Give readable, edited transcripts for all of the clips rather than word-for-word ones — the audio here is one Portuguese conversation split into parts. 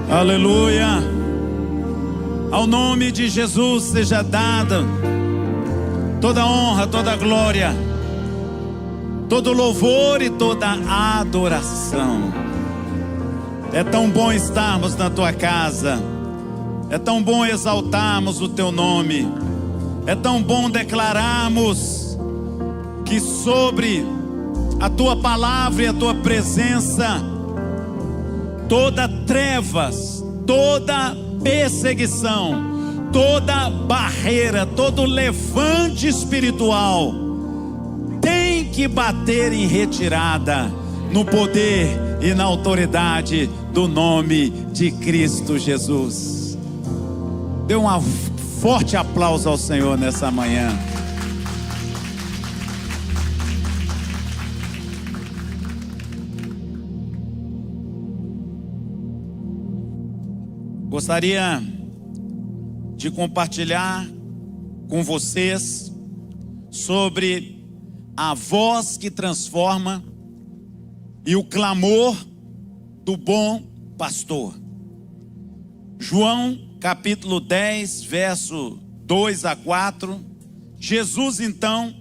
Aleluia. Ao nome de Jesus seja dada toda honra, toda glória, todo louvor e toda adoração. É tão bom estarmos na tua casa. É tão bom exaltarmos o teu nome. É tão bom declararmos que sobre a tua palavra e a tua presença, toda trevas, toda perseguição, toda barreira, todo levante espiritual tem que bater em retirada no poder e na autoridade do nome de Cristo Jesus. Dê um forte aplauso ao Senhor nessa manhã. Gostaria de compartilhar com vocês sobre a voz que transforma e o clamor do bom pastor. João capítulo 10, verso 2 a 4. Jesus então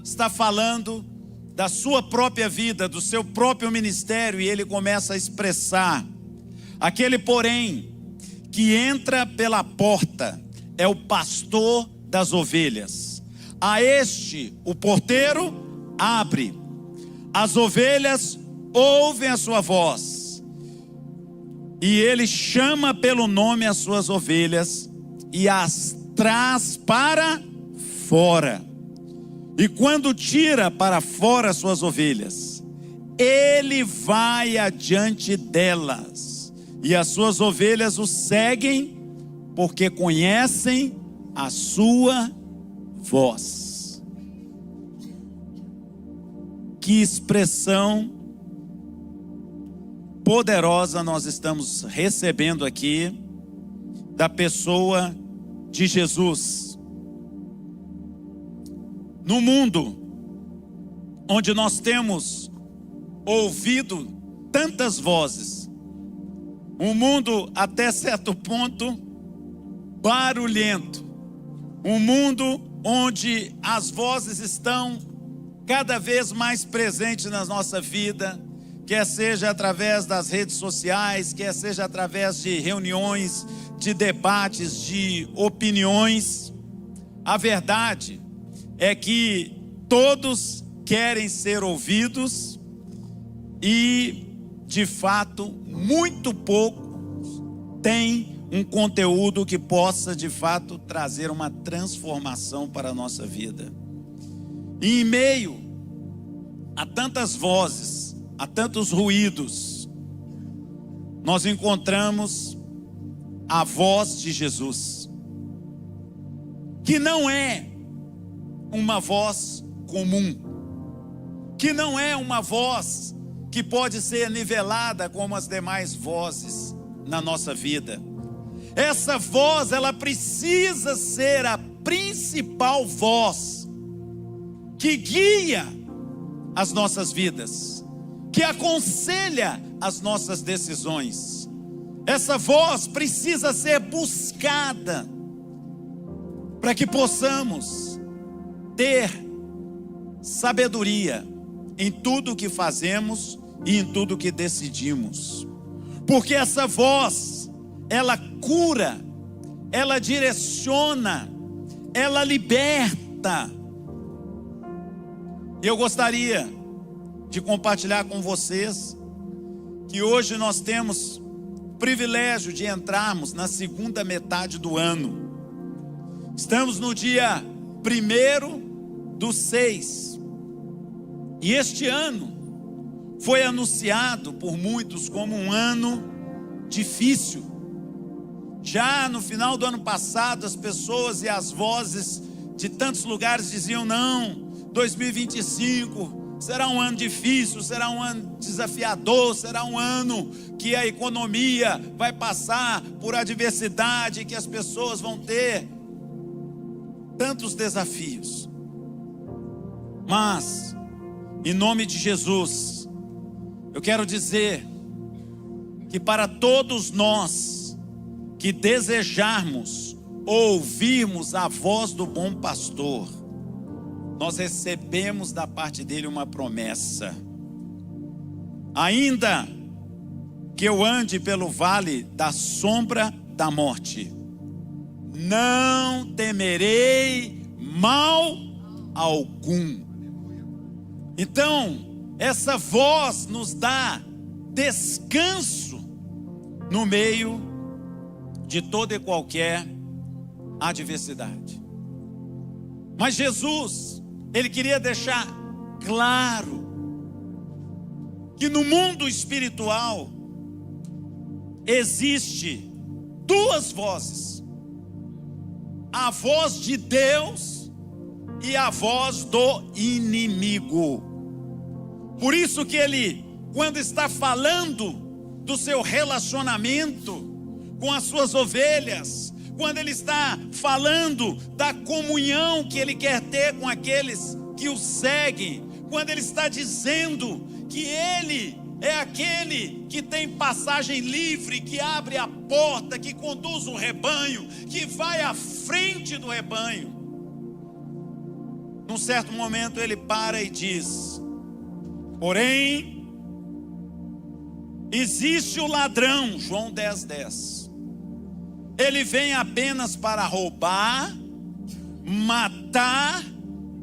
está falando da sua própria vida, do seu próprio ministério, e ele começa a expressar: aquele, porém, que entra pela porta é o pastor das ovelhas. A este o porteiro abre, as ovelhas ouvem a sua voz, e ele chama pelo nome as suas ovelhas e as traz para fora. E quando tira para fora as suas ovelhas, ele vai adiante delas, e as suas ovelhas o seguem, porque conhecem a sua voz. Que expressão poderosa nós estamos recebendo aqui da pessoa de Jesus. No mundo onde nós temos ouvido tantas vozes, um mundo até certo ponto barulhento, um mundo onde as vozes estão cada vez mais presentes na nossa vida, quer seja através das redes sociais, quer seja através de reuniões, de debates, de opiniões. A verdade é que todos querem ser ouvidos e, de fato, muito pouco tem um conteúdo que possa, de fato, trazer uma transformação para a nossa vida. E em meio a tantas vozes, a tantos ruídos, nós encontramos a voz de Jesus, que não é uma voz comum, que não é uma voz que pode ser nivelada como as demais vozes na nossa vida. Essa voz, ela precisa ser a principal voz que guia as nossas vidas, que aconselha as nossas decisões. Essa voz precisa ser buscada para que possamos ter sabedoria em tudo que fazemos e em tudo que decidimos. Porque essa voz, ela cura, ela direciona, ela liberta. Eu gostaria de compartilhar com vocês que hoje nós temos o privilégio de entrarmos na segunda metade do ano. Estamos no dia 1º/6. E este ano foi anunciado por muitos como um ano difícil. Já no final do ano passado, as pessoas e as vozes de tantos lugares diziam: não, 2025 será um ano difícil, será um ano desafiador, será um ano que a economia vai passar por adversidade, que as pessoas vão ter tantos desafios. Mas, em nome de Jesus, eu quero dizer que para todos nós que desejarmos ouvirmos a voz do bom pastor, nós recebemos da parte dele uma promessa: ainda que eu ande pelo vale da sombra da morte, não temerei mal algum. Então, essa voz nos dá descanso no meio de toda e qualquer adversidade. Mas Jesus, ele queria deixar claro que no mundo espiritual existe duas vozes: a voz de Deus e a voz do inimigo. Por isso que ele, quando está falando do seu relacionamento com as suas ovelhas, quando ele está falando da comunhão que ele quer ter com aqueles que o seguem, quando ele está dizendo que ele é aquele que tem passagem livre, que abre a porta, que conduz o rebanho, que vai à frente do rebanho, num certo momento ele para e diz: porém, existe o ladrão, João 10:10. Ele vem apenas para roubar, matar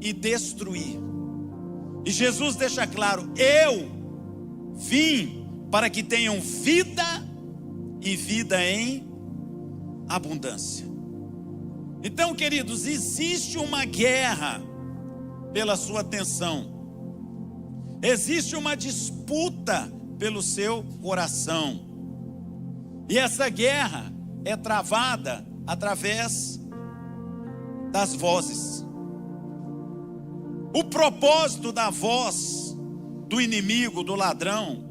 e destruir. E Jesus deixa claro: eu vim para que tenham vida e vida em abundância. Então, queridos, existe uma guerra pela sua atenção. Existe uma disputa pelo seu coração. E essa guerra é travada através das vozes. O propósito da voz do inimigo, do ladrão,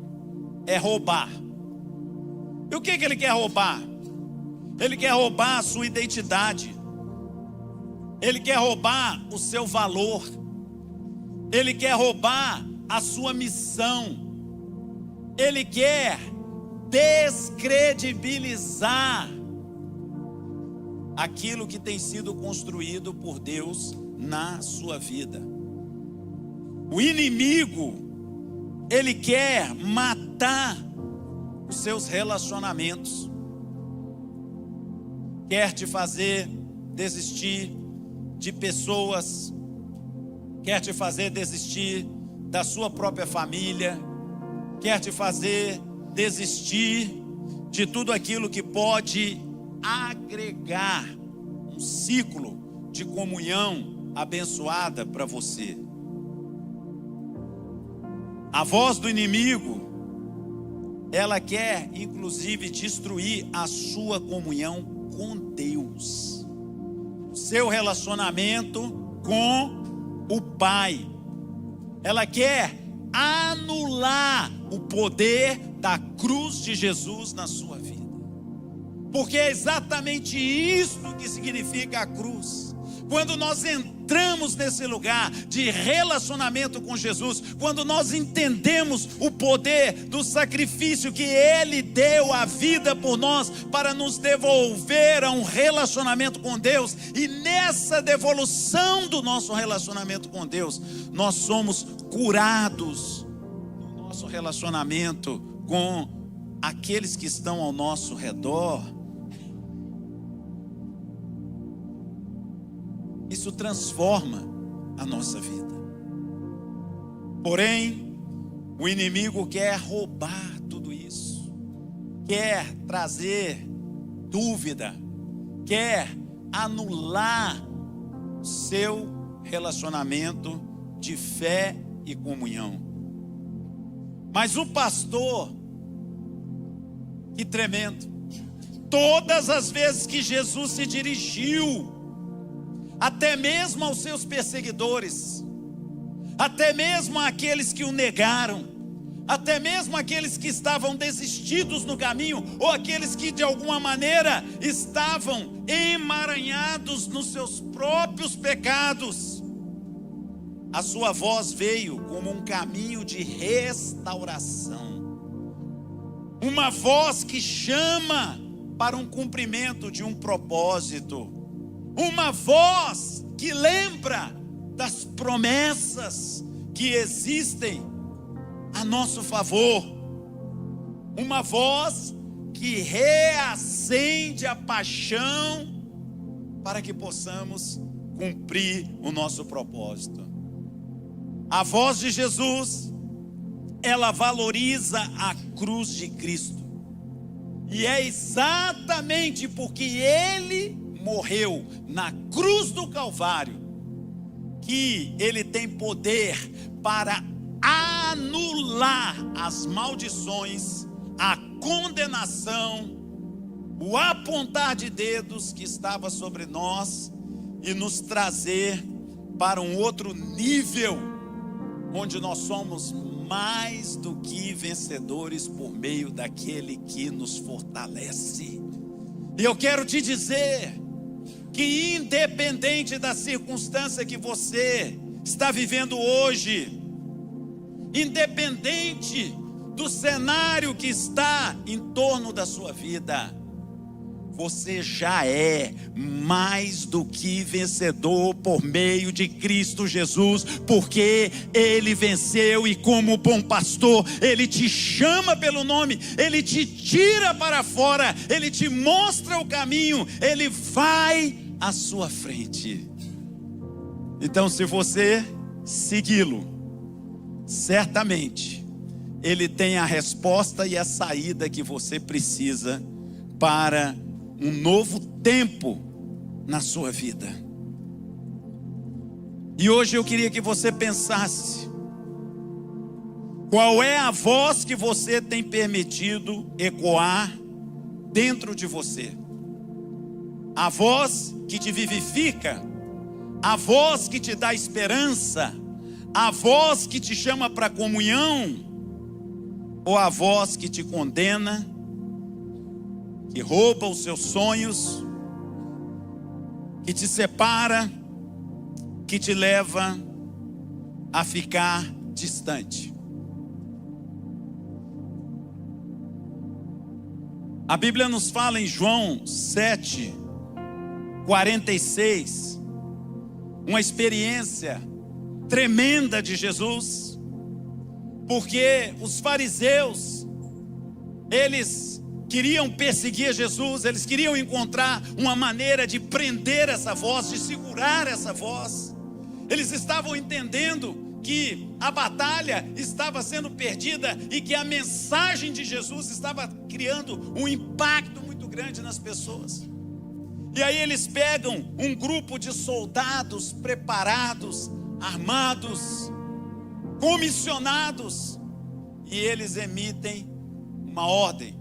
é roubar. E o que ele quer roubar? Ele quer roubar a sua identidade. Ele quer roubar o seu valor. Ele quer roubar a sua missão. Ele quer descredibilizar aquilo que tem sido construído por Deus na sua vida. O inimigo, ele quer matar os seus relacionamentos, quer te fazer desistir de pessoas, quer te fazer desistir da sua própria família, quer te fazer desistir de tudo aquilo que pode agregar um ciclo de comunhão abençoada para você. A voz do inimigo, ela quer inclusive destruir a sua comunhão com Deus, o seu relacionamento com o Pai. Ela quer anular o poder da cruz de Jesus na sua vida, porque é exatamente isso que significa a cruz. Quando nós entramos nesse lugar de relacionamento com Jesus, quando nós entendemos o poder do sacrifício que Ele deu a vida por nós para nos devolver a um relacionamento com Deus, e nessa devolução do nosso relacionamento com Deus, nós somos curados no nosso relacionamento com aqueles que estão ao nosso redor. Isso transforma a nossa vida. Porém, o inimigo quer roubar tudo isso, quer trazer dúvida, quer anular o seu relacionamento de fé e comunhão. Mas o pastor, que tremendo, todas as vezes que Jesus se dirigiu até mesmo aos seus perseguidores, até mesmo àqueles que o negaram, até mesmo aqueles que estavam desistidos no caminho, ou aqueles que de alguma maneira estavam emaranhados nos seus próprios pecados, a sua voz veio como um caminho de restauração. uma voz que chama para um cumprimento de um propósito, uma voz que lembra das promessas que existem a nosso favor, uma voz que reacende a paixão para que possamos cumprir o nosso propósito. A voz de Jesus, ela valoriza a cruz de Cristo. E é exatamente porque Ele morreu na cruz do Calvário que Ele tem poder para anular as maldições, a condenação, o apontar de dedos que estava sobre nós e nos trazer para um outro nível, onde nós somos mais do que vencedores por meio daquele que nos fortalece. E eu quero te dizer que, independente da circunstância que você está vivendo hoje, independente do cenário que está em torno da sua vida, você já é mais do que vencedor por meio de Cristo Jesus, porque Ele venceu e, como bom pastor, Ele te chama pelo nome, Ele te tira para fora, Ele te mostra o caminho, Ele vai à sua frente. Então, se você segui-lo, certamente Ele tem a resposta e a saída que você precisa para um novo tempo na sua vida. E hoje eu queria que você pensasse: qual é a voz que você tem permitido ecoar dentro de você? A voz que te vivifica, a voz que te dá esperança, a voz que te chama para comunhão, ou a voz que te condena, que rouba os seus sonhos, que te separa, que te leva a ficar distante? A Bíblia nos fala em João 7:46, uma experiência tremenda de Jesus, porque os fariseus, eles queriam perseguir Jesus, eles queriam encontrar uma maneira de prender essa voz, de segurar essa voz. Eles estavam entendendo que a batalha estava sendo perdida e que a mensagem de Jesus estava criando um impacto muito grande nas pessoas. E aí eles pegam um grupo de soldados preparados, armados, comissionados, e eles emitem uma ordem: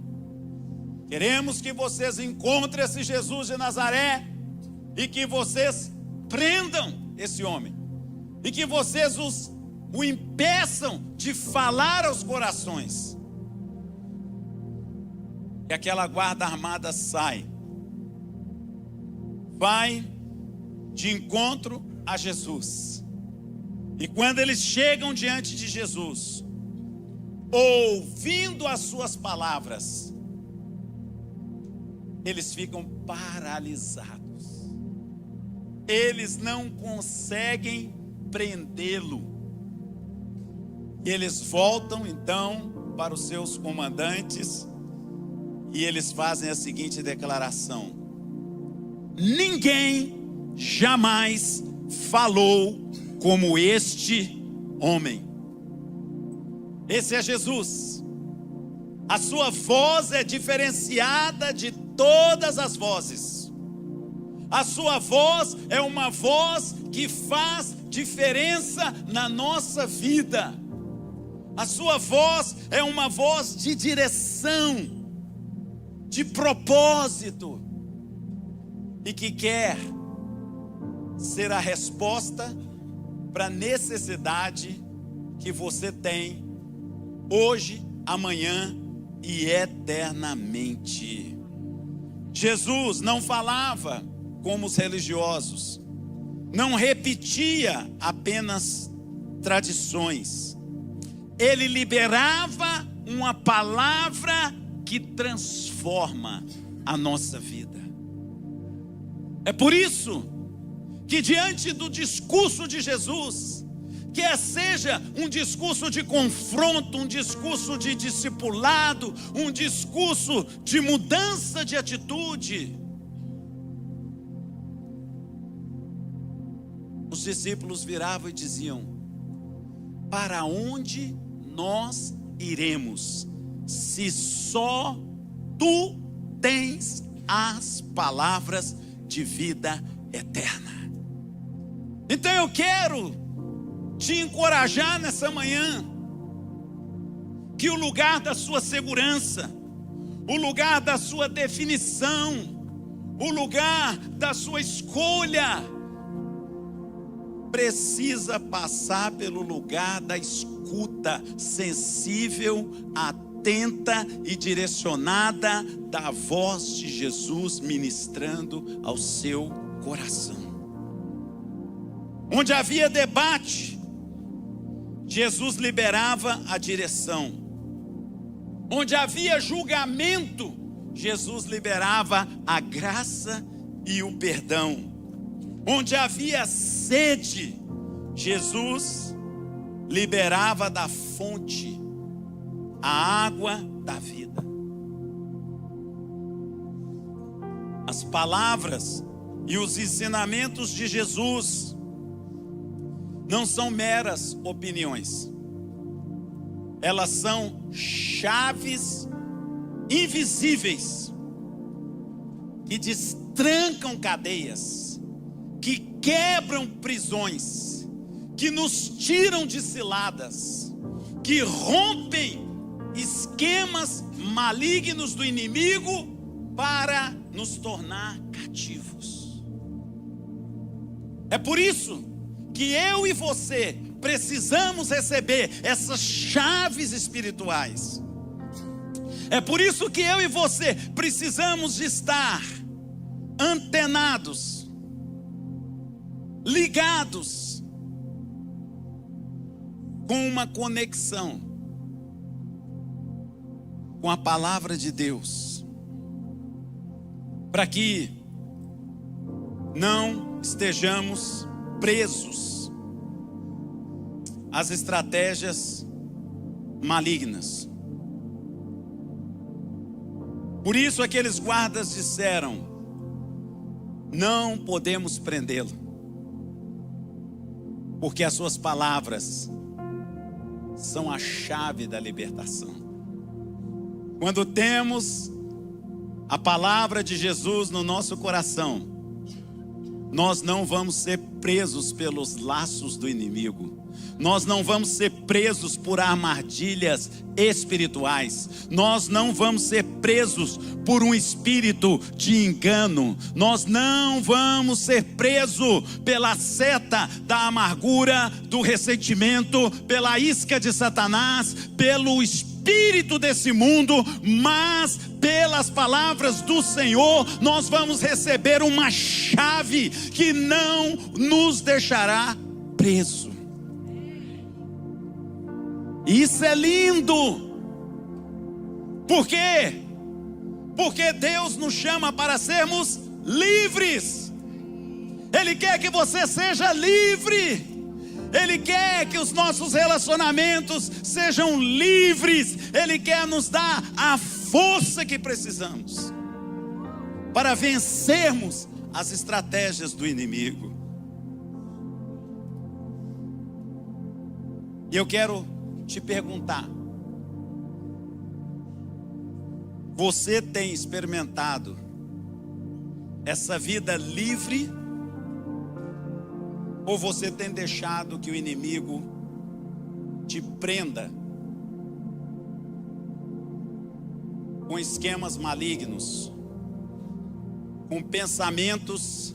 queremos que vocês encontrem esse Jesus de Nazaré e que vocês prendam esse homem, e que vocês o impeçam de falar aos corações. E aquela guarda armada sai, vai de encontro a Jesus. E quando eles chegam diante de Jesus, ouvindo as suas palavras, eles ficam paralisados. Eles não conseguem prendê-lo. Eles voltam então para os seus comandantes e eles fazem a seguinte declaração: ninguém jamais falou como este homem. Esse é Jesus. A sua voz é diferenciada de todas as vozes. A sua voz é uma voz que faz diferença na nossa vida. A sua voz é uma voz de direção, de propósito, e que quer ser a resposta para a necessidade que você tem hoje, amanhã e eternamente. Jesus não falava como os religiosos, não repetia apenas tradições. Ele liberava uma palavra que transforma a nossa vida. É por isso que diante do discurso de Jesus, quer seja um discurso de confronto, um discurso de discipulado, um discurso de mudança de atitude, os discípulos viravam e diziam: para onde nós iremos, se só tu tens as palavras de vida eterna? Então eu quero te encorajar nessa manhã, que o lugar da sua segurança, o lugar da sua definição, o lugar da sua escolha, precisa passar pelo lugar da escuta sensível, atenta e direcionada da voz de Jesus ministrando ao seu coração. Onde havia debate, Jesus liberava a direção. Onde havia julgamento, Jesus liberava a graça e o perdão. Onde havia sede, Jesus liberava da fonte a água da vida. As palavras e os ensinamentos de Jesus não são meras opiniões. Elas são chaves invisíveis que destrancam cadeias, que quebram prisões, que nos tiram de ciladas, que rompem esquemas malignos do inimigo para nos tornar cativos. É por isso que eu e você precisamos receber essas chaves espirituais. É por isso que eu e você precisamos de estar antenados, ligados, com uma conexão com a palavra de Deus, para que não estejamos presos às estratégias malignas. Por isso aqueles guardas disseram: não podemos prendê-lo, porque as suas palavras são a chave da libertação. Quando temos a palavra de Jesus no nosso coração, nós não vamos ser presos pelos laços do inimigo. Nós não vamos ser presos por armadilhas espirituais. Nós não vamos ser presos por um espírito de engano. Nós não vamos ser presos pela seta da amargura, do ressentimento, pela isca de Satanás, pelo espírito desse mundo, mas pelas palavras do Senhor nós vamos receber uma chave que não nos deixará preso. Isso é lindo. Por quê? Porque Deus nos chama para sermos livres. Ele quer que você seja livre. Ele quer que os nossos relacionamentos sejam livres. Ele quer nos dar a força que precisamos para vencermos as estratégias do inimigo. E eu quero te perguntar: você tem experimentado essa vida livre, ou você tem deixado que o inimigo te prenda com esquemas malignos, com pensamentos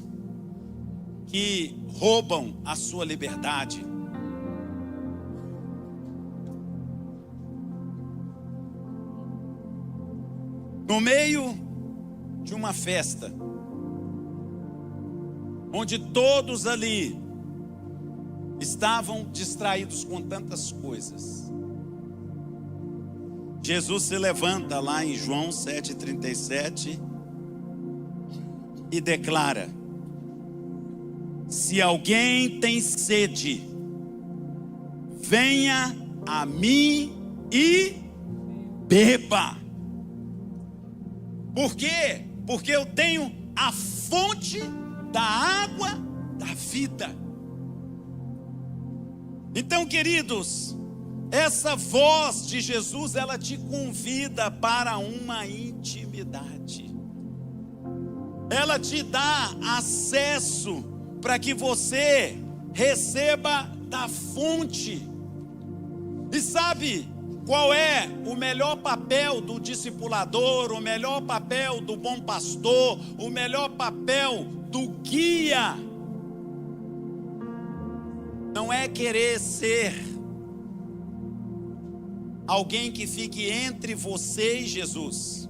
que roubam a sua liberdade? No meio de uma festa, onde todos ali estavam distraídos com tantas coisas, Jesus se levanta lá em João 7,37 e declara: se alguém tem sede, venha a mim e beba. Por quê? Porque eu tenho a fonte da água da vida. Então, queridos, essa voz de Jesus, ela te convida para uma intimidade. Ela te dá acesso para que você receba da fonte. E sabe qual é o melhor papel do discipulador, o melhor papel do bom pastor, o melhor papel do guia? Não é querer ser alguém que fique entre você e Jesus,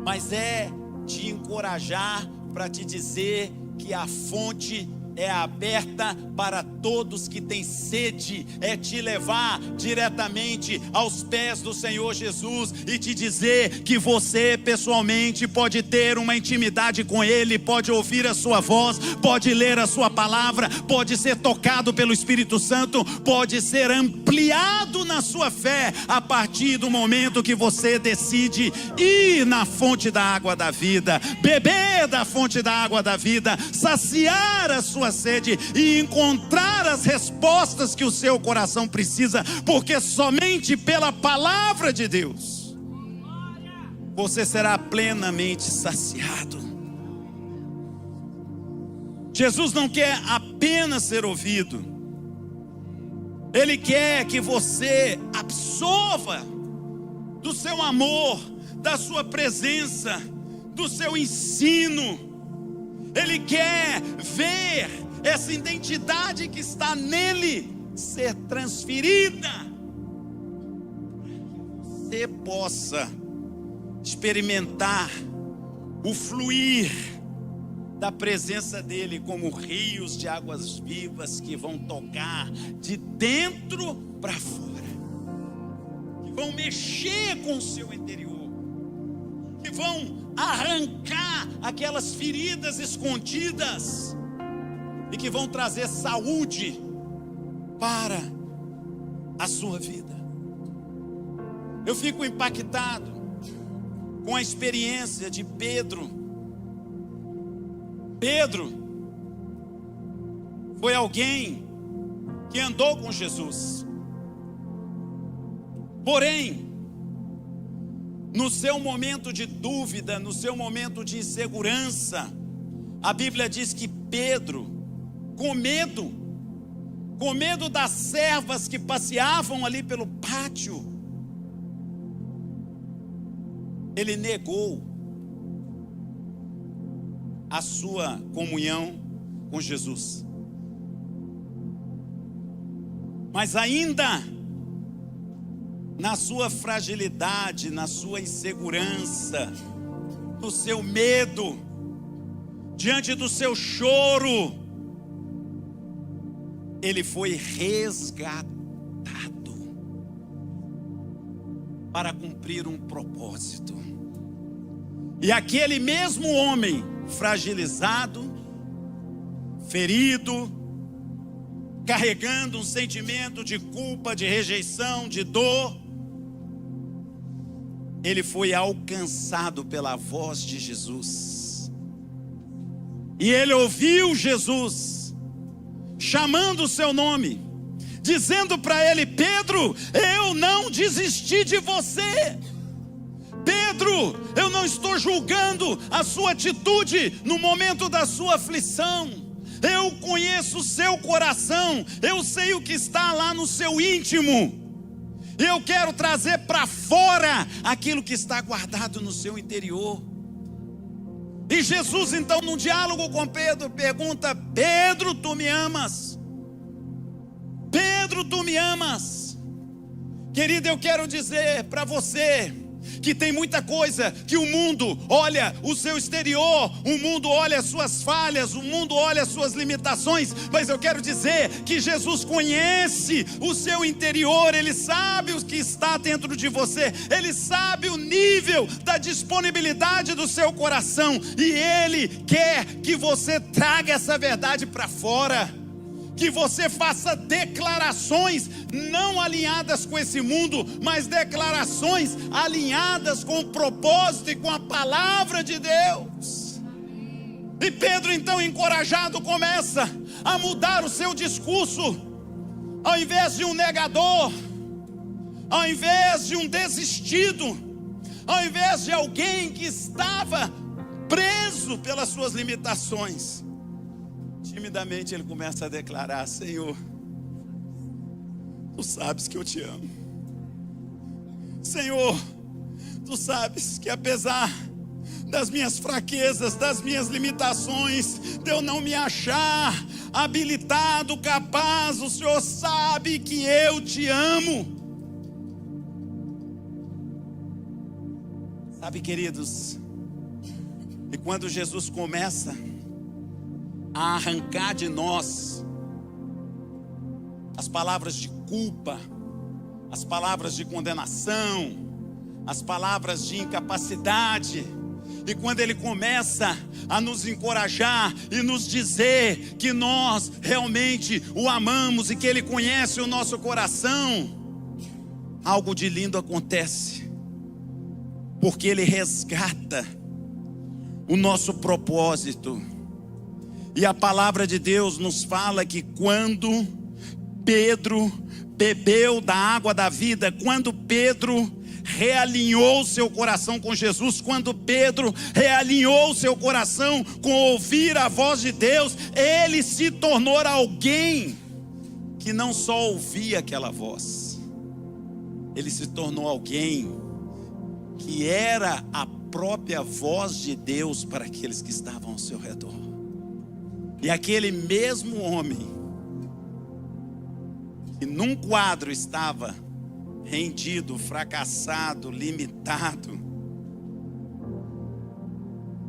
mas é te encorajar para te dizer que a fonte é aberta para todos que têm sede, é te levar diretamente aos pés do Senhor Jesus e te dizer que você pessoalmente pode ter uma intimidade com Ele, pode ouvir a sua voz, pode ler a sua palavra, pode ser tocado pelo Espírito Santo, pode ser ampliado na sua fé a partir do momento que você decide ir na fonte da água da vida, beber da fonte da água da vida, saciar a sua sede e encontrar as respostas que o seu coração precisa, porque somente pela palavra de Deus você será plenamente saciado. Jesus não quer apenas ser ouvido, Ele quer que você absorva do seu amor, da sua presença, do seu ensino. Ele quer ver essa identidade que está nele ser transferida, você possa experimentar o fluir da presença dele como rios de águas vivas que vão tocar de dentro para fora, que vão mexer com o seu interior, que vão arrancar aquelas feridas escondidas e que vão trazer saúde para a sua vida. Eu fico impactado com a experiência de Pedro. Pedro foi alguém que andou com Jesus, porém, no seu momento de dúvida, no seu momento de insegurança, a Bíblia diz que Pedro, com medo das servas que passeavam ali pelo pátio, ele negou a sua comunhão com Jesus. Mas ainda na sua fragilidade, na sua insegurança, no seu medo, diante do seu choro, ele foi resgatado para cumprir um propósito. E aquele mesmo homem fragilizado, ferido, carregando um sentimento de culpa, de rejeição, de dor, ele foi alcançado pela voz de Jesus. E ele ouviu Jesus chamando o seu nome, dizendo para ele: Pedro, eu não desisti de você. Pedro, eu não estou julgando a sua atitude no momento da sua aflição. Eu conheço o seu coração, eu sei o que está lá no seu íntimo. Eu quero trazer para fora aquilo que está guardado no seu interior. E Jesus então, num diálogo com Pedro, pergunta: Pedro, tu me amas? Pedro, tu me amas? Querido, eu quero dizer para você que tem muita coisa que o mundo olha o seu exterior, o mundo olha as suas falhas, o mundo olha as suas limitações, mas eu quero dizer que Jesus conhece o seu interior, Ele sabe o que está dentro de você, Ele sabe o nível da disponibilidade do seu coração, e Ele quer que você traga essa verdade para fora, que você faça declarações não alinhadas com esse mundo, mas declarações alinhadas com o propósito e com a palavra de Deus. E Pedro, então, encorajado, começa a mudar o seu discurso. Ao invés de um negador, ao invés de um desistido, ao invés de alguém que estava preso pelas suas limitações, timidamente ele começa a declarar: Senhor, Tu sabes que eu te amo. Senhor, Tu sabes que apesar das minhas fraquezas, das minhas limitações, de eu não me achar habilitado, capaz, o Senhor sabe que eu te amo. Sabe, queridos, e quando Jesus começa a arrancar de nós as palavras de culpa, as palavras de condenação, as palavras de incapacidade, e quando Ele começa a nos encorajar e nos dizer que nós realmente o amamos e que Ele conhece o nosso coração, algo de lindo acontece, porque Ele resgata o nosso propósito. E a palavra de Deus nos fala que quando Pedro bebeu da água da vida, quando Pedro realinhou seu coração com Jesus, quando Pedro realinhou seu coração com ouvir a voz de Deus, ele se tornou alguém que não só ouvia aquela voz, ele se tornou alguém que era a própria voz de Deus para aqueles que estavam ao seu redor. E aquele mesmo homem que num quadro estava rendido, fracassado, limitado,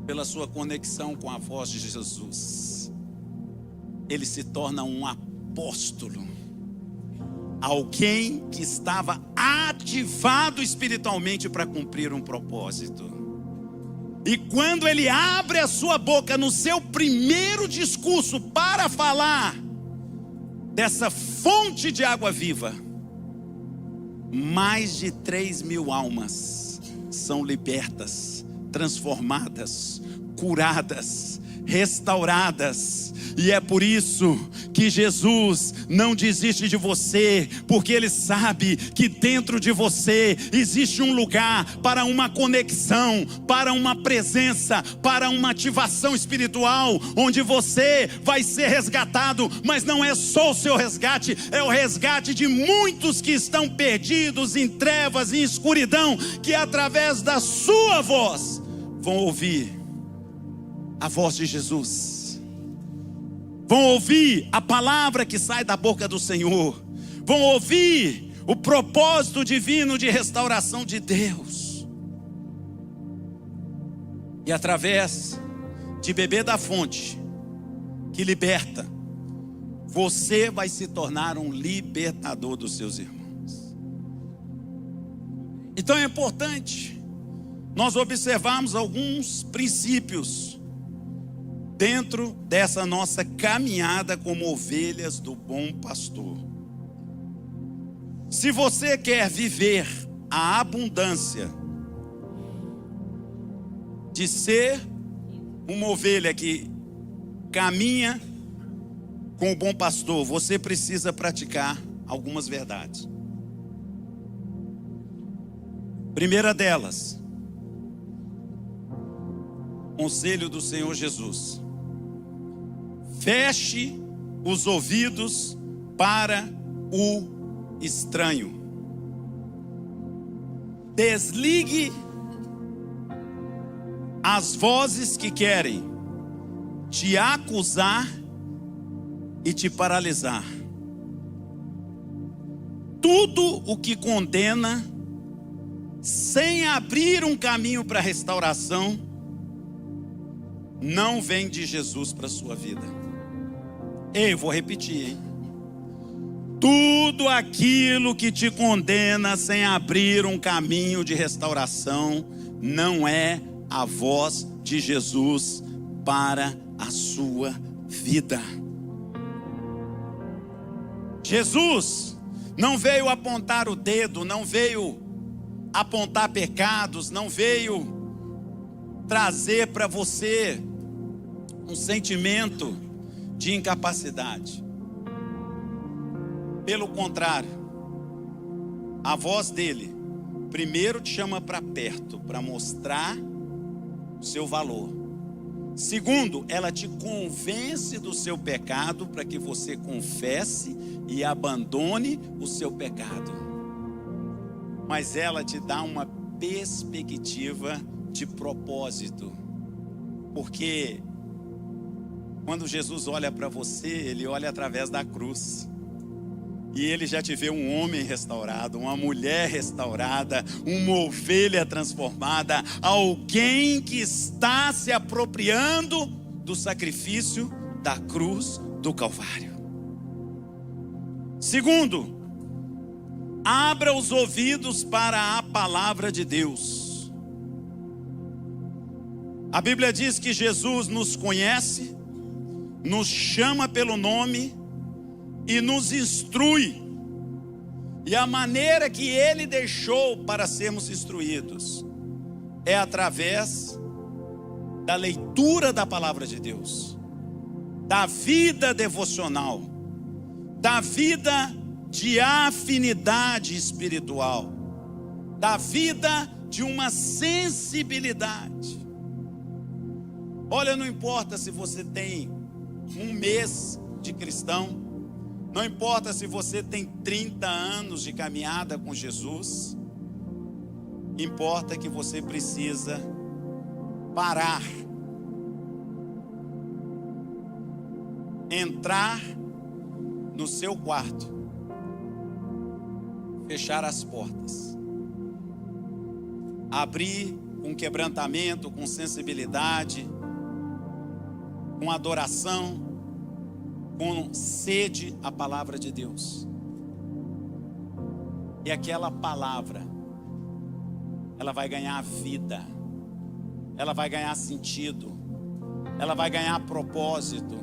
pela sua conexão com a voz de Jesus, ele se torna um apóstolo, alguém que estava ativado espiritualmente para cumprir um propósito. E quando ele abre a sua boca no seu primeiro discurso para falar dessa fonte de água viva, mais de 3.000 almas são libertas, transformadas, curadas, restauradas. E é por isso que Jesus não desiste de você, porque Ele sabe que dentro de você existe um lugar para uma conexão, para uma presença, para uma ativação espiritual, onde você vai ser resgatado. Mas não é só o seu resgate, é o resgate de muitos que estão perdidos em trevas, em escuridão, que através da sua voz vão ouvir a voz de Jesus, vão ouvir a palavra que sai da boca do Senhor, vão ouvir o propósito divino de restauração de Deus. E através de beber da fonte que liberta, você vai se tornar um libertador dos seus irmãos. Então é importante nós observarmos alguns princípios dentro dessa nossa caminhada como ovelhas do bom pastor. Se você quer viver a abundância de ser uma ovelha que caminha com o bom pastor, você precisa praticar algumas verdades. Primeira delas, conselho do Senhor Jesus: feche os ouvidos para o estranho. Desligue as vozes que querem te acusar e te paralisar. Tudo o que condena sem abrir um caminho para a restauração, não vem de Jesus para a sua vida. Ei, eu vou repetir, hein? Tudo aquilo que te condena sem abrir um caminho de restauração, não é a voz de Jesus para a sua vida. Jesus não veio apontar o dedo, não veio apontar pecados, não veio trazer para você um sentimento de incapacidade. Pelo contrário, a voz dele primeiro te chama para perto, para mostrar o seu valor. Segundo, ela te convence do seu pecado para que você confesse e abandone o seu pecado. Mas ela te dá uma perspectiva de propósito. Porque quando Jesus olha para você, ele olha através da cruz. E ele já te vê um homem restaurado, uma mulher restaurada, uma ovelha transformada, alguém que está se apropriando do sacrifício da cruz do Calvário. Segundo, abra os ouvidos para a palavra de Deus. A Bíblia diz que Jesus nos conhece, nos chama pelo nome e nos instrui. E a maneira que ele deixou para sermos instruídos é através da leitura da palavra de Deus, da vida devocional, da vida de afinidade espiritual, da vida de uma sensibilidade. Olha, não importa se você tem um mês de cristão, não importa se você tem 30 anos de caminhada com Jesus, importa que você precisa parar, entrar no seu quarto, fechar as portas, abrir com quebrantamento, com sensibilidade, com adoração, com sede a palavra de Deus. E aquela palavra, ela vai ganhar vida, ela vai ganhar sentido, ela vai ganhar propósito,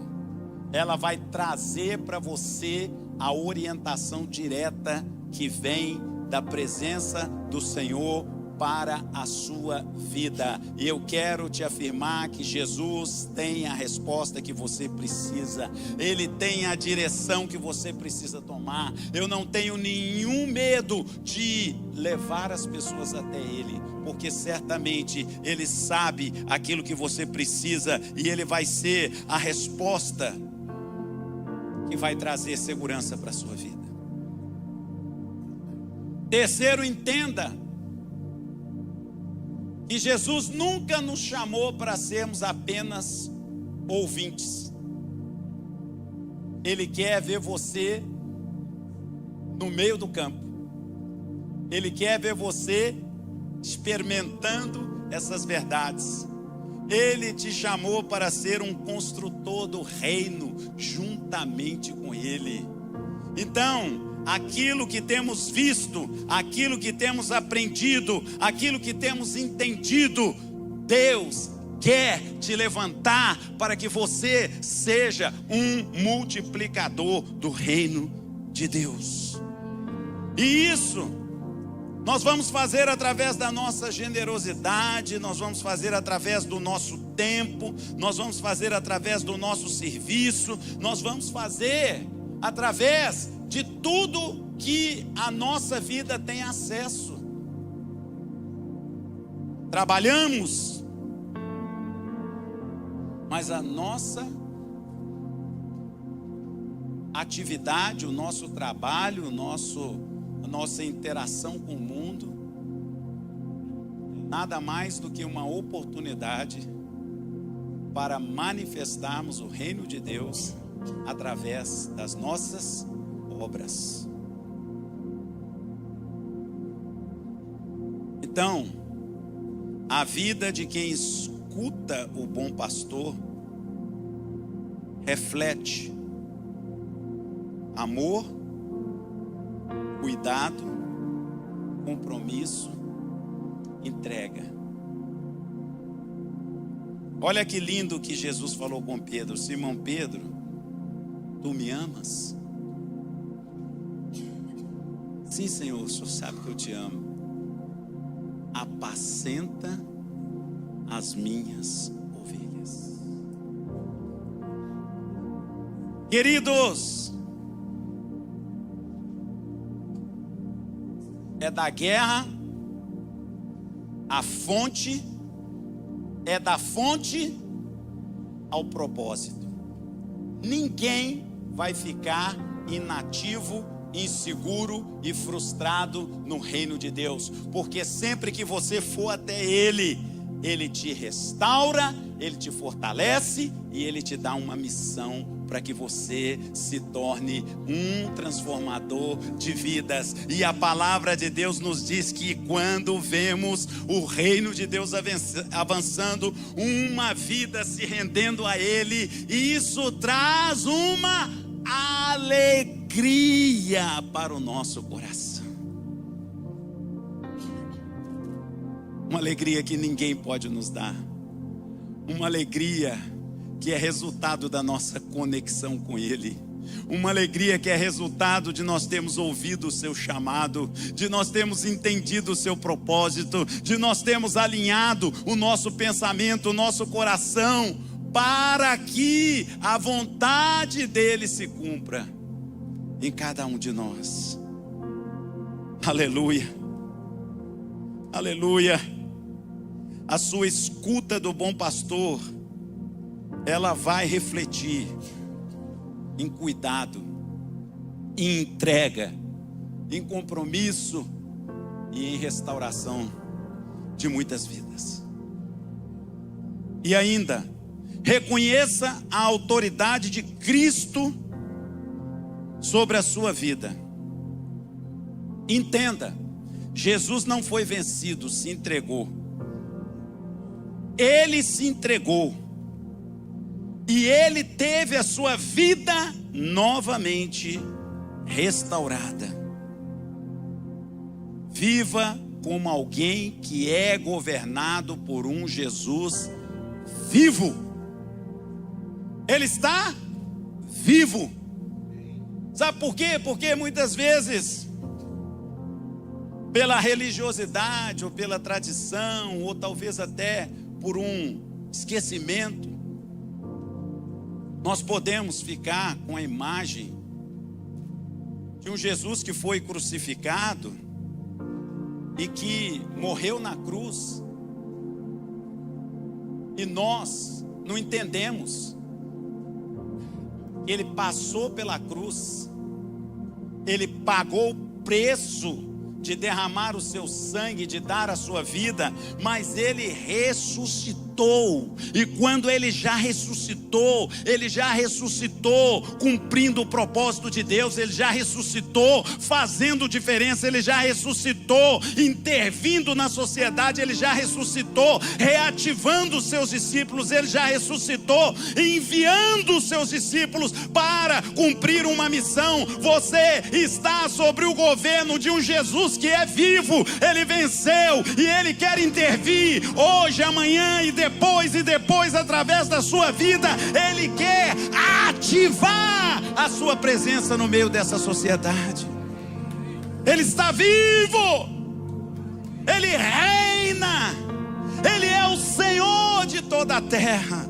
ela vai trazer para você a orientação direta que vem da presença do Senhor para a sua vida. E eu quero te afirmar que Jesus tem a resposta que você precisa. Ele tem a direção que você precisa tomar. Eu não tenho nenhum medo de levar as pessoas até Ele, porque certamente Ele sabe aquilo que você precisa e Ele vai ser a resposta que vai trazer segurança para a sua vida. Terceiro, entenda que Jesus nunca nos chamou para sermos apenas ouvintes. Ele quer ver você no meio do campo. Ele quer ver você experimentando essas verdades. Ele te chamou para ser um construtor do reino juntamente com Ele. Então, aquilo que temos visto, aquilo que temos aprendido, aquilo que temos entendido, Deus quer te levantar para que você seja um multiplicador do reino de Deus. E isso nós vamos fazer através da nossa generosidade, nós vamos fazer através do nosso tempo, nós vamos fazer através do nosso serviço, nós vamos fazer através de tudo que a nossa vida tem acesso. Trabalhamos, mas a nossa atividade, o nosso trabalho, a nossa interação com o mundo, nada mais do que uma oportunidade para manifestarmos o reino de Deus através das nossas obras. Então, a vida de quem escuta o bom pastor reflete amor, cuidado, compromisso, entrega. Olha que lindo que Jesus falou com Pedro: Simão Pedro, tu me amas? Sim, Senhor, o Senhor sabe que eu te amo. Apacenta as minhas ovelhas. Queridos, é da guerra a fonte, é da fonte ao propósito. Ninguém vai ficar inativo, inseguro e frustrado no reino de Deus, porque sempre que você for até Ele, Ele te restaura, Ele te fortalece e Ele te dá uma missão para que você se torne um transformador de vidas. E a palavra de Deus nos diz que quando vemos o reino de Deus avançando, uma vida se rendendo a Ele, isso traz uma alegria para o nosso coração. Uma alegria que ninguém pode nos dar. Uma alegria que é resultado da nossa conexão com Ele. Uma alegria que é resultado de nós termos ouvido o seu chamado, de nós termos entendido o seu propósito, de nós termos alinhado o nosso pensamento, o nosso coração, para que a vontade dele se cumpra em cada um de nós. Aleluia, aleluia. A sua escuta do bom pastor, ela vai refletir em cuidado, em entrega, em compromisso e em restauração de muitas vidas. E ainda, reconheça a autoridade de Cristo sobre a sua vida. Entenda, Jesus não foi vencido, se entregou. Ele se entregou. E ele teve a sua vida novamente restaurada. Viva como alguém que é governado por um Jesus vivo. Ele está vivo. Sabe por quê? Porque muitas vezes, pela religiosidade, ou pela tradição, ou talvez até por um esquecimento, nós podemos ficar com a imagem de um Jesus que foi crucificado e que morreu na cruz, e nós não entendemos. Ele passou pela cruz, ele pagou o preço de derramar o seu sangue, de dar a sua vida, mas ele ressuscitou. E quando ele já ressuscitou cumprindo o propósito de Deus, ele já ressuscitou fazendo diferença, ele já ressuscitou intervindo na sociedade, ele já ressuscitou reativando os seus discípulos, ele já ressuscitou enviando os seus discípulos para cumprir uma missão. Você está sobre o governo de um Jesus que é vivo, ele venceu e ele quer intervir hoje, amanhã e depois através da sua vida. Ele quer ativar a sua presença no meio dessa sociedade. Ele está vivo, ele reina, ele é o Senhor de toda a terra.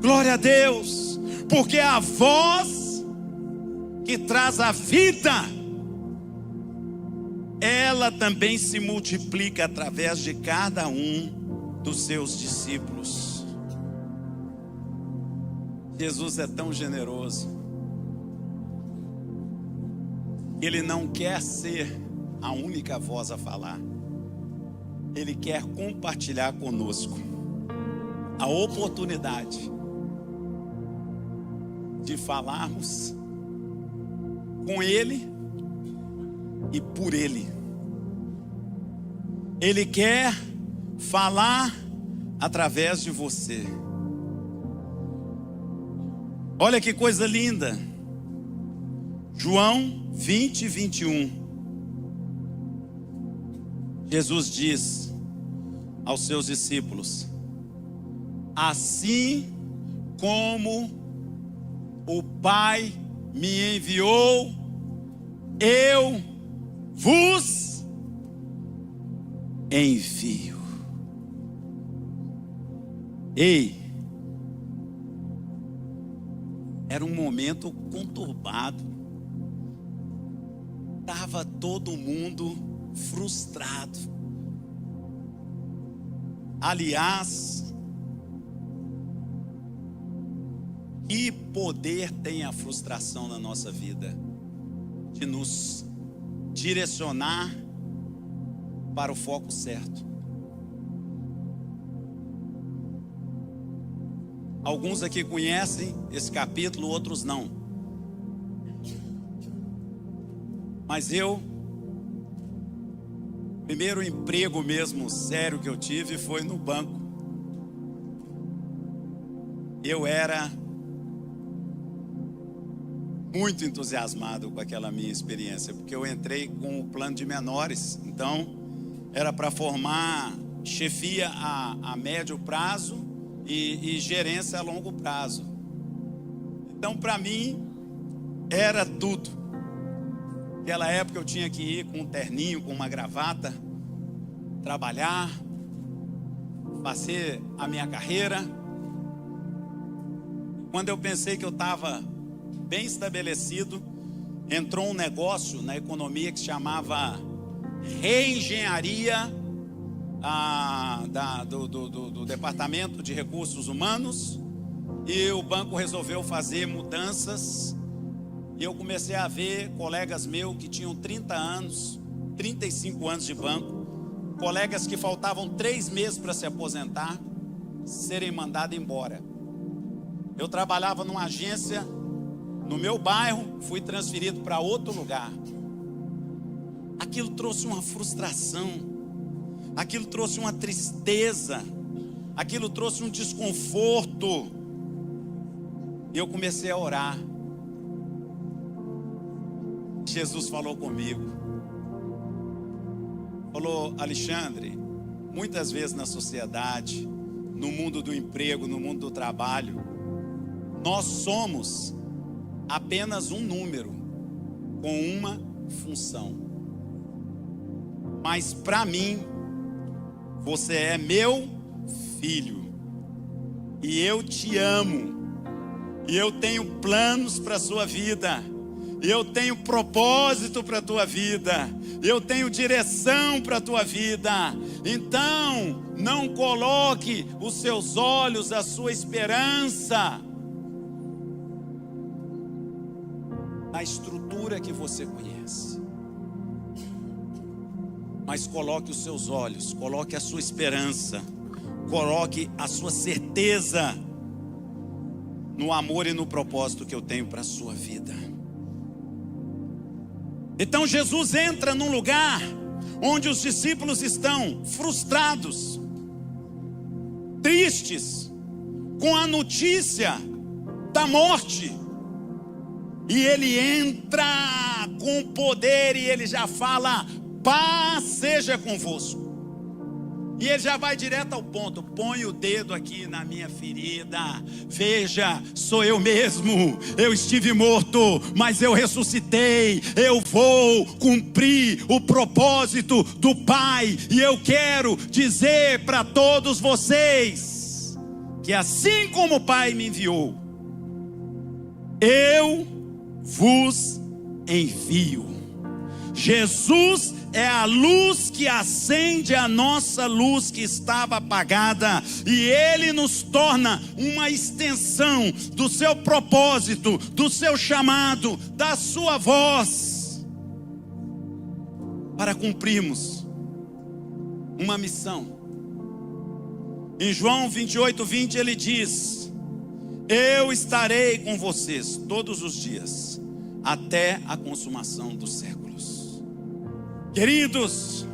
Glória a Deus, porque a voz que traz a vida, ela também se multiplica através de cada um dos seus discípulos. Jesus é tão generoso, ele não quer ser a única voz a falar, ele quer compartilhar conosco a oportunidade de falarmos com ele e por ele. Ele quer falar através de você. Olha que coisa linda. João 20, 21. Jesus diz aos seus discípulos: assim como o Pai me enviou, eu vos envio. Ei, era um momento conturbado. Estava todo mundo frustrado. Aliás, que poder tem a frustração na nossa vida? De nos direcionar para o foco certo. Alguns aqui conhecem esse capítulo, outros não. Mas primeiro emprego mesmo sério que eu tive foi no banco. Eu era muito entusiasmado com aquela minha experiência, porque eu entrei com o plano de menores. Então, era para formar chefia a médio prazo e gerência a longo prazo. Então, para mim, era tudo. Naquela época eu tinha que ir com um terninho, com uma gravata, trabalhar, fazer a minha carreira. Quando eu pensei que eu estava bem estabelecido, entrou um negócio na economia que se chamava reengenharia do Departamento de Recursos Humanos, e o banco resolveu fazer mudanças, e eu comecei a ver colegas meus que tinham 30 anos, 35 anos de banco, colegas que faltavam 3 meses para se aposentar, serem mandados embora. Eu trabalhava numa agência no meu bairro, fui transferido para outro lugar. Aquilo trouxe uma frustração, aquilo trouxe uma tristeza, aquilo trouxe um desconforto. E eu comecei a orar. Jesus falou comigo. Falou: Alexandre, muitas vezes na sociedade, no mundo do emprego, no mundo do trabalho, nós somos apenas um número com uma função. Mas para mim, você é meu filho, e eu te amo, e eu tenho planos para a sua vida, eu tenho propósito para a tua vida, eu tenho direção para a tua vida. Então, não coloque os seus olhos, a sua esperança na estrutura que você conhece, mas coloque os seus olhos, coloque a sua esperança, coloque a sua certeza no amor e no propósito que eu tenho para a sua vida. Então Jesus entra num lugar onde os discípulos estão frustrados, tristes, com a notícia da morte. E ele entra com poder e ele já fala: paz seja convosco. E ele já vai direto ao ponto: põe o dedo aqui na minha ferida, veja, sou eu mesmo, eu estive morto, mas eu ressuscitei, eu vou cumprir o propósito do Pai. E eu quero dizer para todos vocês, que assim como o Pai me enviou, eu vos envio. Jesus é a luz que acende a nossa luz que estava apagada, e Ele nos torna uma extensão do seu propósito, do seu chamado, da sua voz, para cumprirmos uma missão. Em João 28, 20 ele diz: eu estarei com vocês todos os dias, até a consumação dos séculos. Queridos,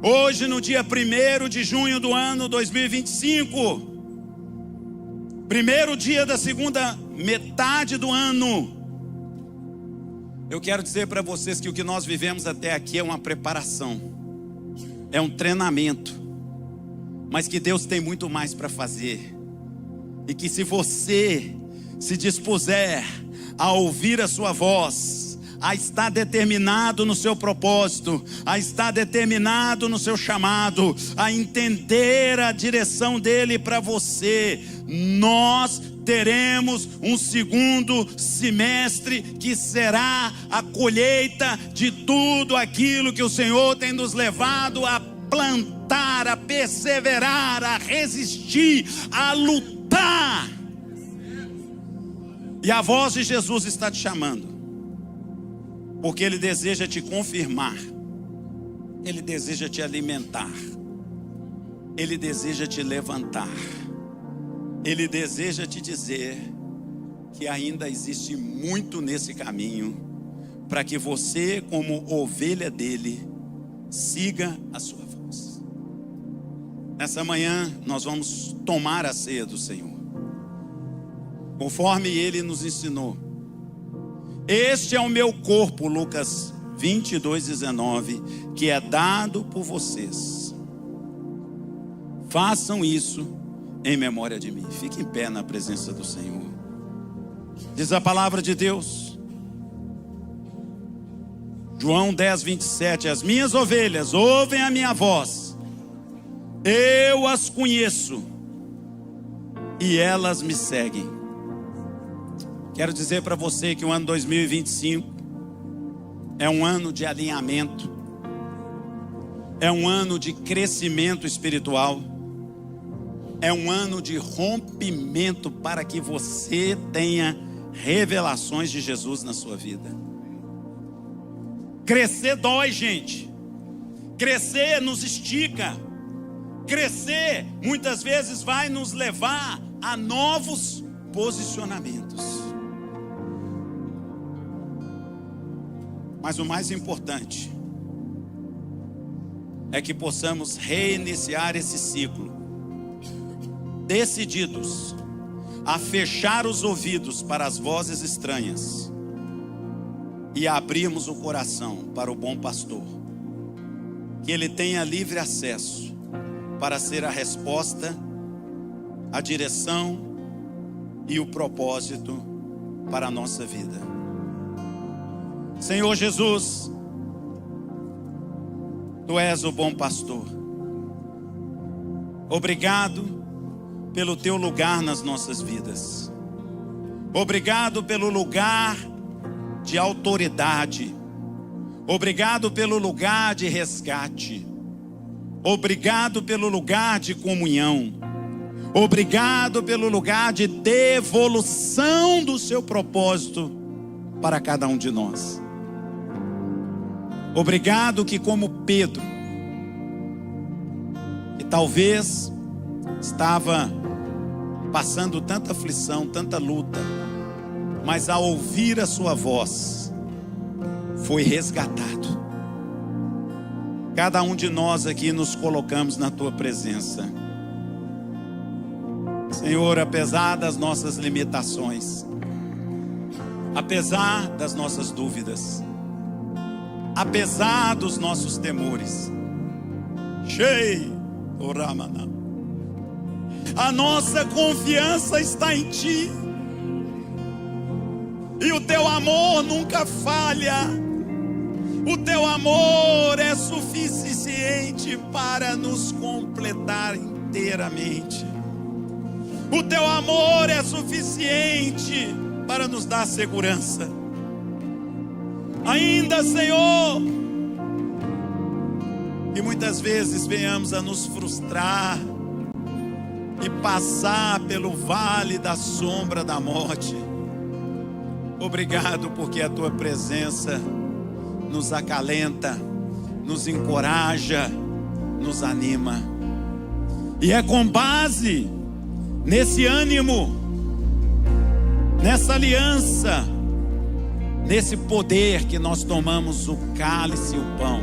Hoje, no dia 1º de junho do ano 2025, primeiro dia da segunda metade do ano, eu quero dizer para vocês que o que nós vivemos até aqui é uma preparação, é um treinamento, mas que Deus tem muito mais para fazer, e que se você se dispuser a ouvir a sua voz, a estar determinado no seu propósito, a estar determinado no seu chamado, a entender a direção dele para você, nós teremos um segundo semestre que será a colheita de tudo aquilo que o Senhor tem nos levado a plantar, a perseverar, a resistir, a lutar. E a voz de Jesus está te chamando, porque Ele deseja te confirmar, Ele deseja te alimentar, Ele deseja te levantar, Ele deseja te dizer que ainda existe muito nesse caminho, para que você, como ovelha dele, siga a sua voz. Nessa manhã nós vamos tomar a ceia do Senhor, conforme Ele nos ensinou. Este é o meu corpo, Lucas 22:19, que é dado por vocês. Façam isso em memória de mim. Fique em pé na presença do Senhor. Diz a palavra de Deus, João 10:27, as minhas ovelhas ouvem a minha voz, eu as conheço e elas me seguem. Quero dizer para você que o ano 2025 é um ano de alinhamento, é um ano de crescimento espiritual, é um ano de rompimento para que você tenha revelações de Jesus na sua vida. Crescer dói, gente. Crescer nos estica. Crescer muitas vezes vai nos levar a novos posicionamentos. Mas o mais importante é que possamos reiniciar esse ciclo, decididos a fechar os ouvidos para as vozes estranhas e abrirmos o coração para o bom pastor, que ele tenha livre acesso para ser a resposta, a direção e o propósito para a nossa vida. Senhor Jesus, Tu és o bom pastor. Obrigado pelo Teu lugar nas nossas vidas. Obrigado pelo lugar de autoridade. Obrigado pelo lugar de resgate. Obrigado pelo lugar de comunhão. Obrigado pelo lugar de devolução do Seu propósito para cada um de nós. Obrigado que, como Pedro, que talvez estava passando tanta aflição, tanta luta, mas ao ouvir a sua voz, foi resgatado. Cada um de nós aqui nos colocamos na Tua presença. Senhor, apesar das nossas limitações, apesar das nossas dúvidas, apesar dos nossos temores, a nossa confiança está em Ti, e o Teu amor nunca falha. O Teu amor é suficiente para nos completar inteiramente. O Teu amor é suficiente para nos dar segurança. Ainda, Senhor, que muitas vezes venhamos a nos frustrar e passar pelo vale da sombra da morte. Obrigado, porque a Tua presença nos acalenta, nos encoraja, nos anima. E é com base nesse ânimo, nessa aliança, nesse poder que nós tomamos o cálice e o pão,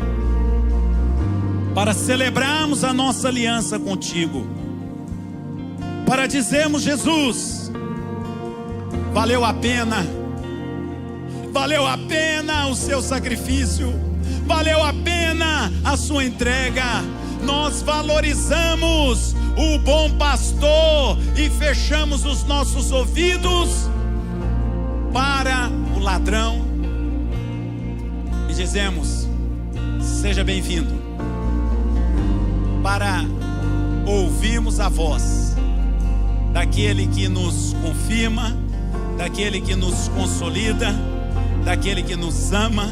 para celebrarmos a nossa aliança contigo, para dizermos: Jesus, valeu a pena o seu sacrifício, valeu a pena a sua entrega. Nós valorizamos o bom pastor e fechamos os nossos ouvidos para o ladrão e dizemos: seja bem-vindo, para ouvirmos a voz daquele que nos confirma, daquele que nos consolida, daquele que nos ama,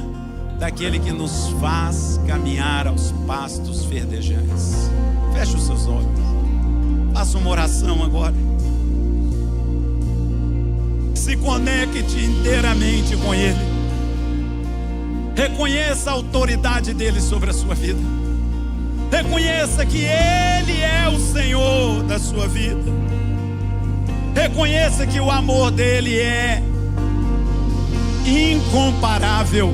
daquele que nos faz caminhar aos pastos verdejantes. Feche os seus olhos, faça uma oração agora. Se conecte inteiramente com Ele. Reconheça a autoridade dele sobre a sua vida. Reconheça que Ele é o Senhor da sua vida. Reconheça que o amor dele é incomparável.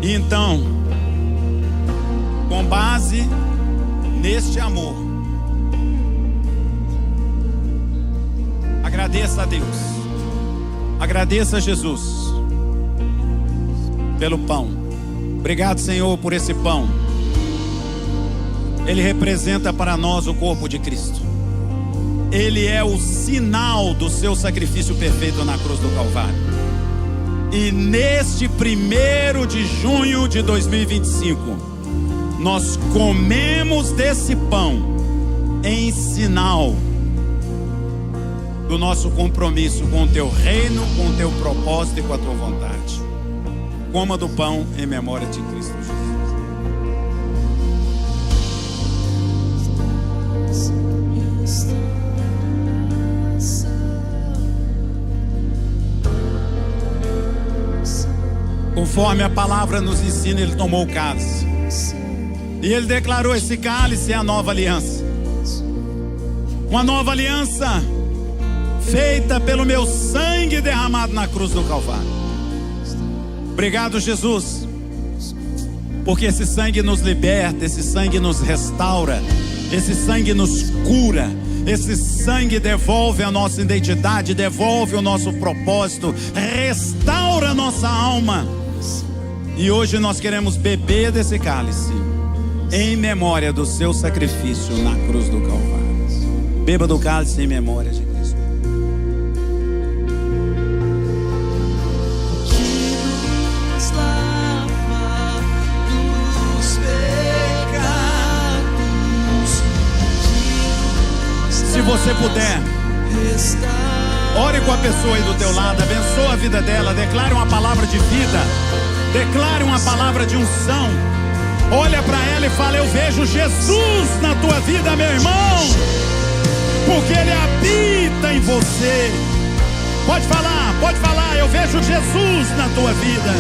Então, com base neste amor, agradeça a Deus, agradeça a Jesus pelo pão. Obrigado, Senhor, por esse pão. Ele representa para nós o corpo de Cristo. Ele é o sinal do seu sacrifício perfeito na cruz do Calvário. E neste 1º de junho de 2025, nós comemos desse pão em sinal do nosso compromisso com o teu reino, com o teu propósito e com a tua vontade. Coma do pão em memória de Cristo Jesus. Conforme a palavra nos ensina, ele tomou o cálice e ele declarou: esse cálice é a nova aliança, uma nova aliança feita pelo meu sangue derramado na cruz do Calvário. Obrigado, Jesus, porque esse sangue nos liberta, esse sangue nos restaura, esse sangue nos cura, esse sangue devolve a nossa identidade, devolve o nosso propósito, restaura a nossa alma. E hoje nós queremos beber desse cálice em memória do seu sacrifício na cruz do Calvário. Beba do cálice em memória de Cristo. Se você puder, ore com a pessoa aí do teu lado, abençoa a vida dela, declare uma palavra de vida, declare uma palavra de unção. Olha para ela e fala: eu vejo Jesus na tua vida, meu irmão, porque Ele habita em você. Pode falar, eu vejo Jesus na tua vida.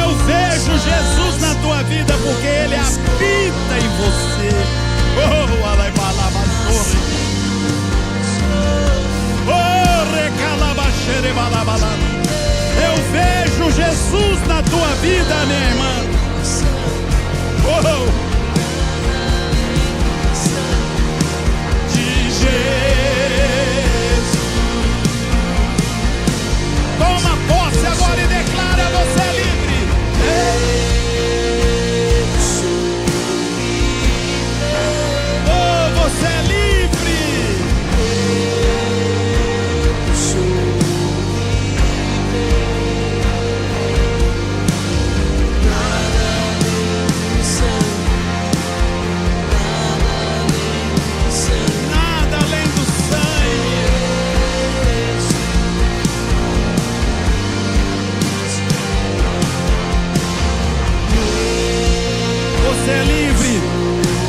Eu vejo Jesus na tua vida, porque Ele habita em você. Oh, alai balaba sorri. Eu vejo Jesus na tua vida, minha irmã. De Jesus. Toma posse agora e declara: você é livre. Oh, você é livre.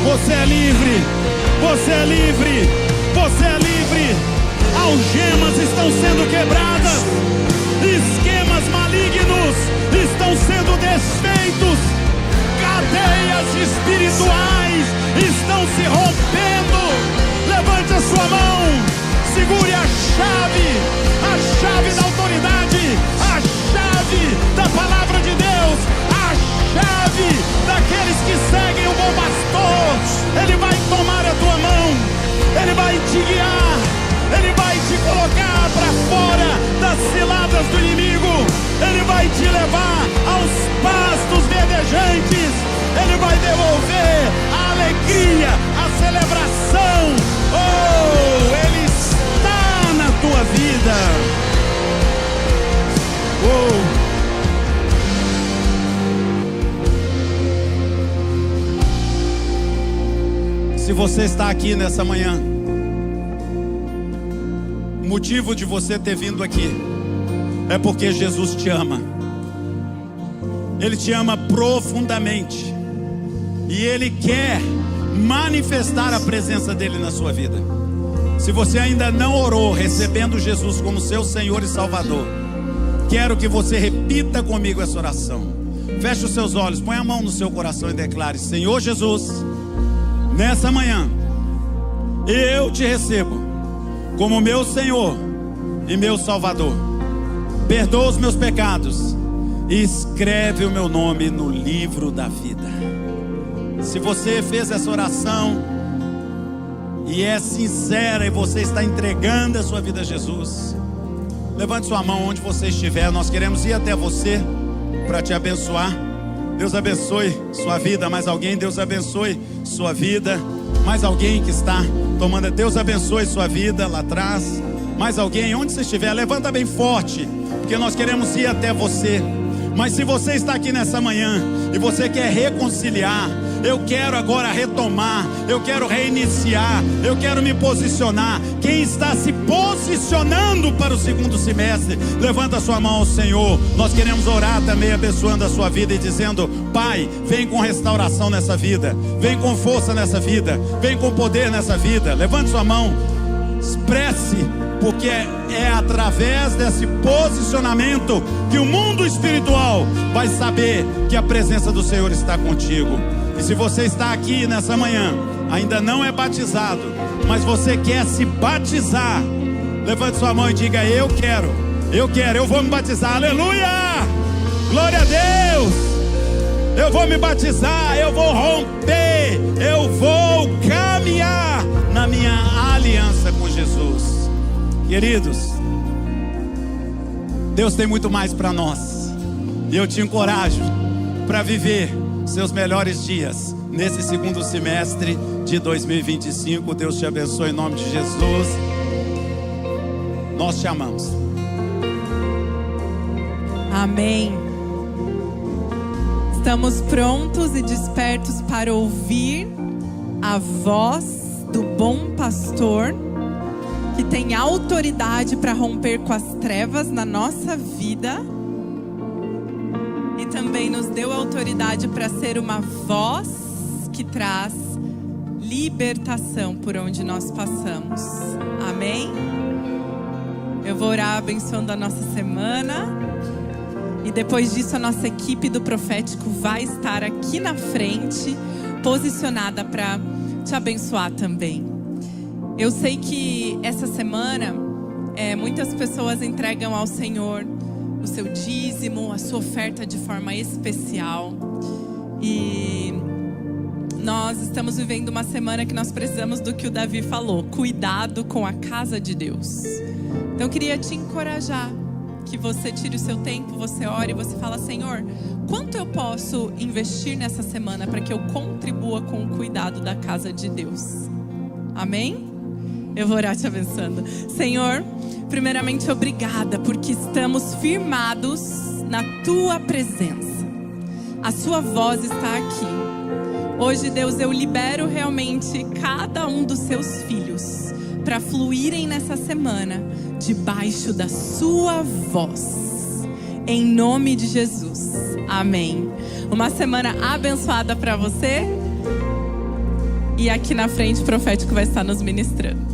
Você é livre, você é livre, você é livre. Algemas estão sendo quebradas, esquemas malignos estão sendo desfeitos, cadeias espirituais estão se rompendo. Levante a sua mão, segure a chave da autoridade, a chave da palavra de Deus, a você está aqui nessa manhã, o motivo de você ter vindo aqui é porque Jesus te ama. Ele te ama profundamente e Ele quer manifestar a presença dEle na sua vida. Se você ainda não orou recebendo Jesus como seu Senhor e Salvador, quero que você repita comigo essa oração. Feche os seus olhos, põe a mão no seu coração e declare: Senhor Jesus, nessa manhã eu te recebo como meu Senhor e meu Salvador. Perdoa os meus pecados e escreve o meu nome no livro da vida. Se você fez essa oração e é sincera e você está entregando a sua vida a Jesus, levante sua mão onde você estiver. Nós queremos ir até você para te abençoar. Deus abençoe sua vida. Mais alguém? Deus abençoe sua vida. Mais alguém que está tomando? Deus abençoe sua vida lá atrás. Mais alguém? Onde você estiver, levanta bem forte, porque nós queremos ir até você. Mas se você está aqui nessa manhã e você quer reconciliar, eu quero agora retomar, eu quero reiniciar, eu quero me posicionar. Quem está se posicionando para o segundo semestre, levanta a sua mão ao Senhor. Nós queremos orar também, abençoando a sua vida e dizendo: Pai, vem com restauração nessa vida, vem com força nessa vida, vem com poder nessa vida. Levante sua mão, expresse, porque é através desse posicionamento que o mundo espiritual vai saber que a presença do Senhor está contigo. E se você está aqui nessa manhã, ainda não é batizado, mas você quer se batizar, levante sua mão e diga: eu quero, eu vou me batizar. Aleluia! Glória a Deus! Eu vou me batizar, eu vou romper, eu vou caminhar na minha aliança com Jesus. Queridos, Deus tem muito mais para nós, e eu te encorajo para viver seus melhores dias nesse segundo semestre de 2025. Deus te abençoe em nome de Jesus. Nós te amamos. Amém. Estamos prontos e despertos para ouvir a voz do bom pastor, que tem autoridade para romper com as trevas na nossa vida e também nos deu autoridade para ser uma voz que traz libertação por onde nós passamos. Amém? Eu vou orar abençoando a nossa semana e depois disso a nossa equipe do profético vai estar aqui na frente, posicionada para te abençoar também. Eu sei que essa semana muitas pessoas entregam ao Senhor o seu dízimo, a sua oferta de forma especial. E nós estamos vivendo uma semana que nós precisamos do que o Davi falou: cuidado com a casa de Deus. Então eu queria te encorajar que você tire o seu tempo, você ore e você fala: Senhor, quanto eu posso investir nessa semana para que eu contribua com o cuidado da casa de Deus? Amém? Eu vou orar te abençoando. Senhor, primeiramente obrigada porque estamos firmados na Tua presença. A Sua voz está aqui. Hoje, Deus, eu libero realmente cada um dos Seus filhos para fluírem nessa semana debaixo da Sua voz. Em nome de Jesus. Amém. Uma semana abençoada para você. E aqui na frente o profético vai estar nos ministrando.